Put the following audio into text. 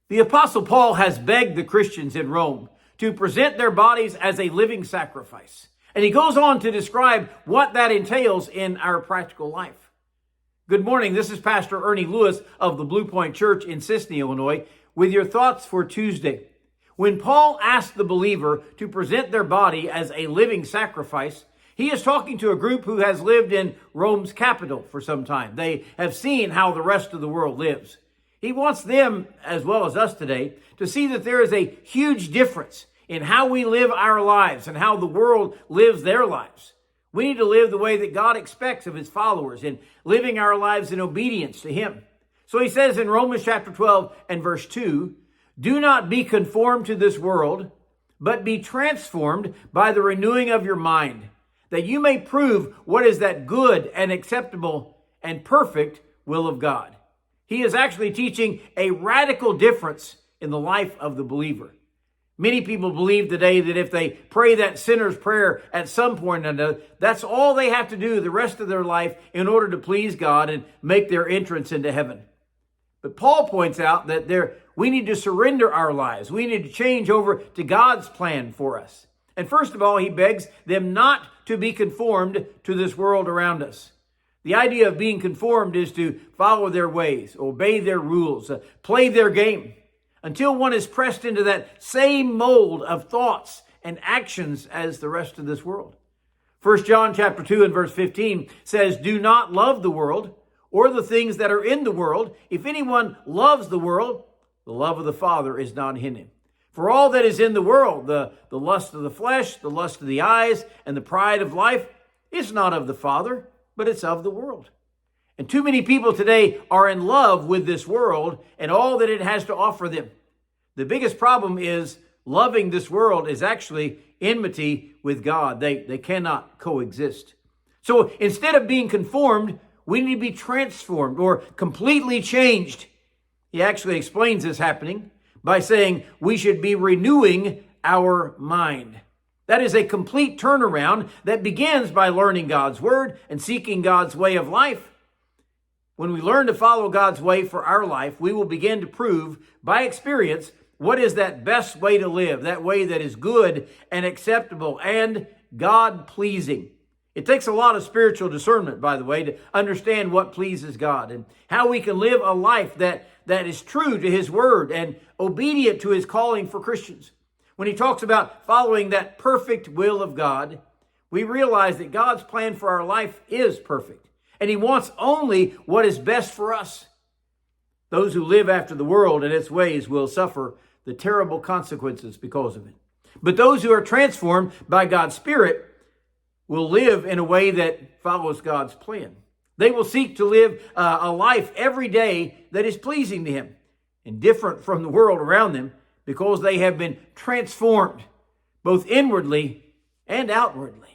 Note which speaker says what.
Speaker 1: The Apostle Paul has begged the Christians in Rome to present their bodies as a living sacrifice. And he goes on to describe what that entails in our practical life. Good morning. This is Pastor Ernie Lewis of the Blue Point Church in Sisney, Illinois, with your thoughts for Tuesday. When Paul asked the believer to present their body as a living sacrifice, he is talking to a group who has lived in Rome's capital for some time. They have seen how the rest of the world lives. He wants them, as well as us today, to see that there is a huge difference in how we live our lives and how the world lives their lives. We need to live the way that God expects of his followers in living our lives in obedience to him. So he says in Romans chapter 12 and verse 2, "Do not be conformed to this world, but be transformed by the renewing of your mind, that you may prove what is that good and acceptable and perfect will of God." He is actually teaching a radical difference in the life of the believer. Many people believe today that if they pray that sinner's prayer at some point or another, that's all they have to do the rest of their life in order to please God and make their entrance into heaven. But Paul points out that we need to surrender our lives. We need to change over to God's plan for us. And first of all, he begs them not to be conformed to this world around us. The idea of being conformed is to follow their ways, obey their rules, play their game, until one is pressed into that same mold of thoughts and actions as the rest of this world. 1 John chapter 2 and verse 15 says, "Do not love the world or the things that are in the world. If anyone loves the world, the love of the Father is not in him. For all that is in the world, the lust of the flesh, the lust of the eyes, and the pride of life, is not of the Father, but it's of the world." And too many people today are in love with this world and all that it has to offer them. The biggest problem is loving this world is actually enmity with God. They cannot coexist. So instead of being conformed, we need to be transformed or completely changed. He actually explains this happening by saying we should be renewing our mind. That is a complete turnaround that begins by learning God's word and seeking God's way of life. When we learn to follow God's way for our life, we will begin to prove by experience what is that best way to live, that way that is good and acceptable and God-pleasing. It takes a lot of spiritual discernment, by the way, to understand what pleases God and how we can live a life that is true to his word and obedient to his calling for Christians. When he talks about following that perfect will of God, we realize that God's plan for our life is perfect, and he wants only what is best for us. Those who live after the world and its ways will suffer the terrible consequences because of it. But those who are transformed by God's Spirit will live in a way that follows God's plan. They will seek to live a life every day that is pleasing to him and different from the world around them, because they have been transformed both inwardly and outwardly.